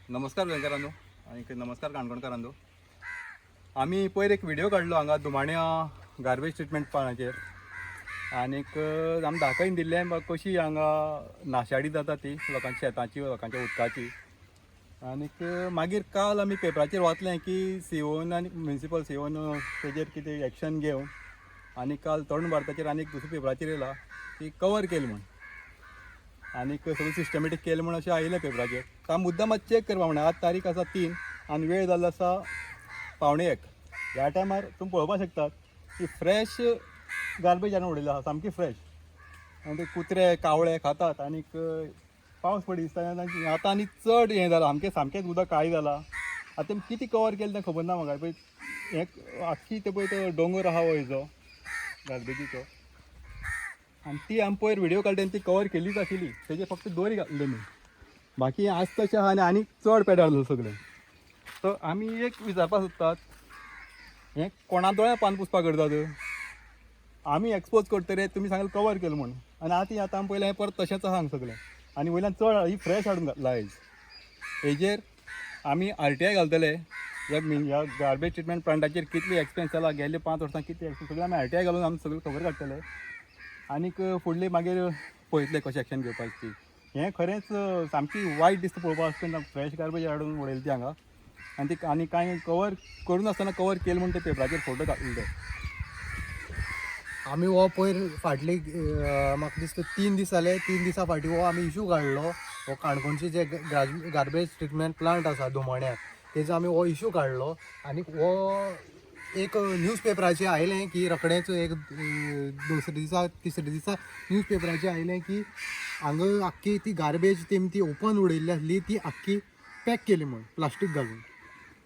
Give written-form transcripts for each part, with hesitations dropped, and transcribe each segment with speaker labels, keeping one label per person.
Speaker 1: नमस्कार गोंयकारांनो आणि नमस्कार काणकोणकारांनो. आम्ही पयर एक व्हिडिओ काडलो हांगा दुमाण्या गार्बेज ट्रिटमेंट प्लांटाचेर आनीक आमी दाखयन दिल्लें कशी हांगा नाशाडी जाता ती लोकांच्या शेताची लोकांच्या उदकाची. आनीक मागीर काल आमी पेपराचेर वाचलें की सीओन आनी म्युनिसिपल सीओन तेजेर कितें एक्शन घेवन आनी काल तरुण भारताचेर आनीक दुसऱ्या पेपराचेर येयला की कवर केलें म्हण आनीक सगळें सिस्टमॅटीक केलें म्हण अशें आयलें पेपराचेर. हांव मुद्दाम मात चॅक करपा म्हणून आज तारीख आसा 3 आनी वेळ जाल्लो आसा 1:15. ह्या टायमार तुमी पळोवपाक शकतात की फ्रेश गार्बेज हाडून उडयल्लो आसा, सामकी फ्रेश. आनी ते कुत्रे कावळे खातात आनीक पावस पडी दिसता आतां आनी चड हें जालां, सामकेंच उदक काळी जालां. आतां तेमी कितें कवर केलें तें खबर ना म्हाका. पळय हें आख्खी ते पळय तो दोंगर आहा हो हेजो गार्बेजीचो, आनी ती आमी पयर व्हिडिओ काडटा ती कवर केल्लीच आशिल्ली, तेजे फक्त दोरी घातले मी. बाकी आज तशें आहा आनी चड पेड्यार सगळें. सो आमी एक विचारपाक सोदतात, हें कोणा दोळ्या पान पुसपाक करतात? आमी एक्सपोज करतले तुमी सांगले कवर केलें म्हणून, आनी आतां आमी पयलें हें परत तशेंच आहा हांगा सगळें. आनी वयल्यान चड ही फ्रेश हाडून घातला हेजेर आमी RTI घालतले. ह्या गार्बेज ट्रिटमेंट प्लांटाचेर कितली एक्सपेन्स जाला, गेल्ले 5 वर्सां कितली एक्सपेन्स, सगळें आमी RTI घालून आमी सगळें खबर काडटले. आनीक फुडली मागीर पळयतले कशें एक्शन घेवपाची ती. हें खरेंच सामकी वायट दिसता पळोवपाक आसतना फ्रेश गार्बेज हाडून उडयली ती हांगा. आनी कांय कवर करून नासतना कवर केलें म्हणून ते पेपराचेर फोटो घातले.
Speaker 2: आमी हो पयर फाटली म्हाका दिसता 3 दीस जाले, 3 दिसा फाटीं हो आमी इशू काडलो. हो काणकोणचे जे गार्बेज ट्रिटमेंट प्लांट आसा दुमाण्या, तेजो आमी हो इशू काडलो. आनी हो एक न्यूज पेपराचेर आयलें की रोखडेंच एक तिसरे दिसा न्यूज पेपराचेर आयलें की हांगा आख्खी ती गार्बेज तेमी ती ओपन उडयल्ली आसली, ती आख्खी पॅक केली म्हण प्लास्टीक घालून.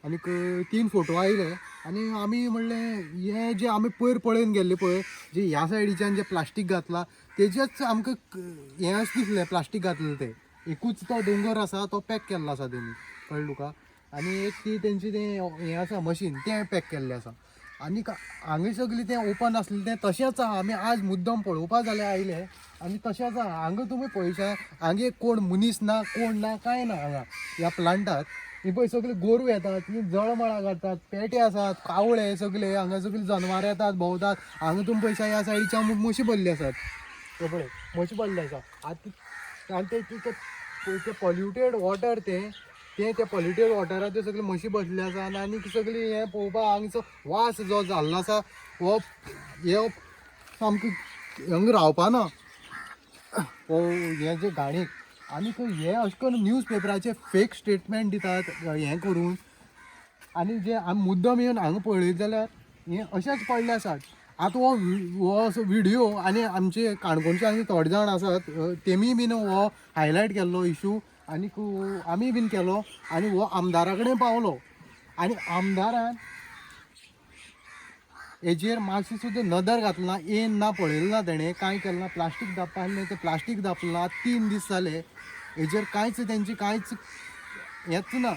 Speaker 2: आनीक 3 फोटो आयले आनी आमी म्हणलें हें जें आमी पयर पळोवन गेल्ले पळय, जे ह्या सायडीच्यान जें प्लास्टीक घातलां तेजेच आमकां हें अशें दिसलें प्लास्टीक घातलें तें. एकूच तो दोंगर आसा तो पॅक केल्लो आसा तेमी, कळ्ळें तुका. आनी एक ती तेंची तें हें आसा मशीन तें पॅक केल्लें आसा. आनीक हांगा सगळें तें ओपन आसलें तें तशेंच आहा. आमी आज मुद्दम पळोवपा जाल्यार आयले आनी तशेंच आहा. हांगा तुमी पळयशा, हांगा एक कोण मनीस ना, कोण ना, कांय ना हांगा ह्या प्लांटात. ही पळय सगळे गोरू येतात, ही जळमळा काडटात, पेटे आसात, कावळे सगळे हांगा सगळी जनावरां येतात, भोंवतात. हांगा तुमी पळयशा ह्या सायडीच्या म्हशी भरल्यो आसात, ते पळय म्हशी भरल्यो आसा. आतां ते पॉल्युटेड वॉटर ते पॉल्युटेड वॉटरांत ते सगळे म्हशी बसले आसात. आनी सगळी हें पळोवपाक हांगचो वास जो जाल्लो आसा हो सामको हांगा रावपाना हें जे घाणीक. आनीक हे अशें करून न्यूज पेपराचेर फेक स्टेटमेंट दितात हें करून. आनी जे आमी मुद्दम येवन हांगा पळयत जाल्यार हें अशेंच पडलें आसात. आतां हो व्हिडियो आनी आमचे काणकोणचे आनी थोडे जाण आसात तेमी बीन हो हायलायट केल्लो इशू, आनीक आमी बीन केलो आनी हो आमदारा कडेन पावलो. आनी आमदारान हेजेर मातशें सुद्दां नदर घातला, येन ना, पळयलें ना, तेणें कांय केलें ना. प्लास्टीक धांपता आसलें तें प्लास्टीक धांपलां. 3 दीस जाले हेजेर कांयच तेंची कांयच हेंच ना.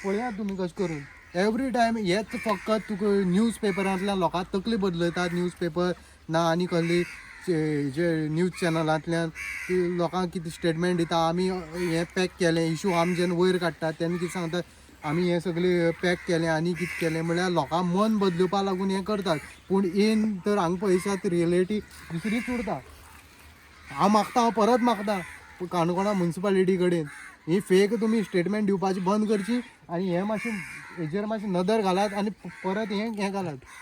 Speaker 2: पळयात तुमी कशें करून एवरी टायम हेच फकत तुका न्यूज पेपरांतल्यान लोकांक तकली बदलयतात. न्यूज पेपर ना आनी कसली जे न्यूज चॅनलांतल्यान लोकांक कितें स्टेटमेंट दिता, आमी हें पॅक केलें इशू. आमी जेन्ना वयर काडटात तेन्ना कितें सांगतात, आमी हें सगळें पॅक केलें आनी कितें केलें म्हळ्यार लोकांक मन बदलुपा लागून हें करतात. पूण येन तर हांगा पळयशात रियलिटी दुसरीच उरता. हांव परत मागता काणकोणा म्युनिसिपालिटी कडेन ही फेक तुमी स्टेटमेंट दिवपाची बंद करची आनी हें मातशें हेजेर मातशें नदर घालात आनी परत हें घालात.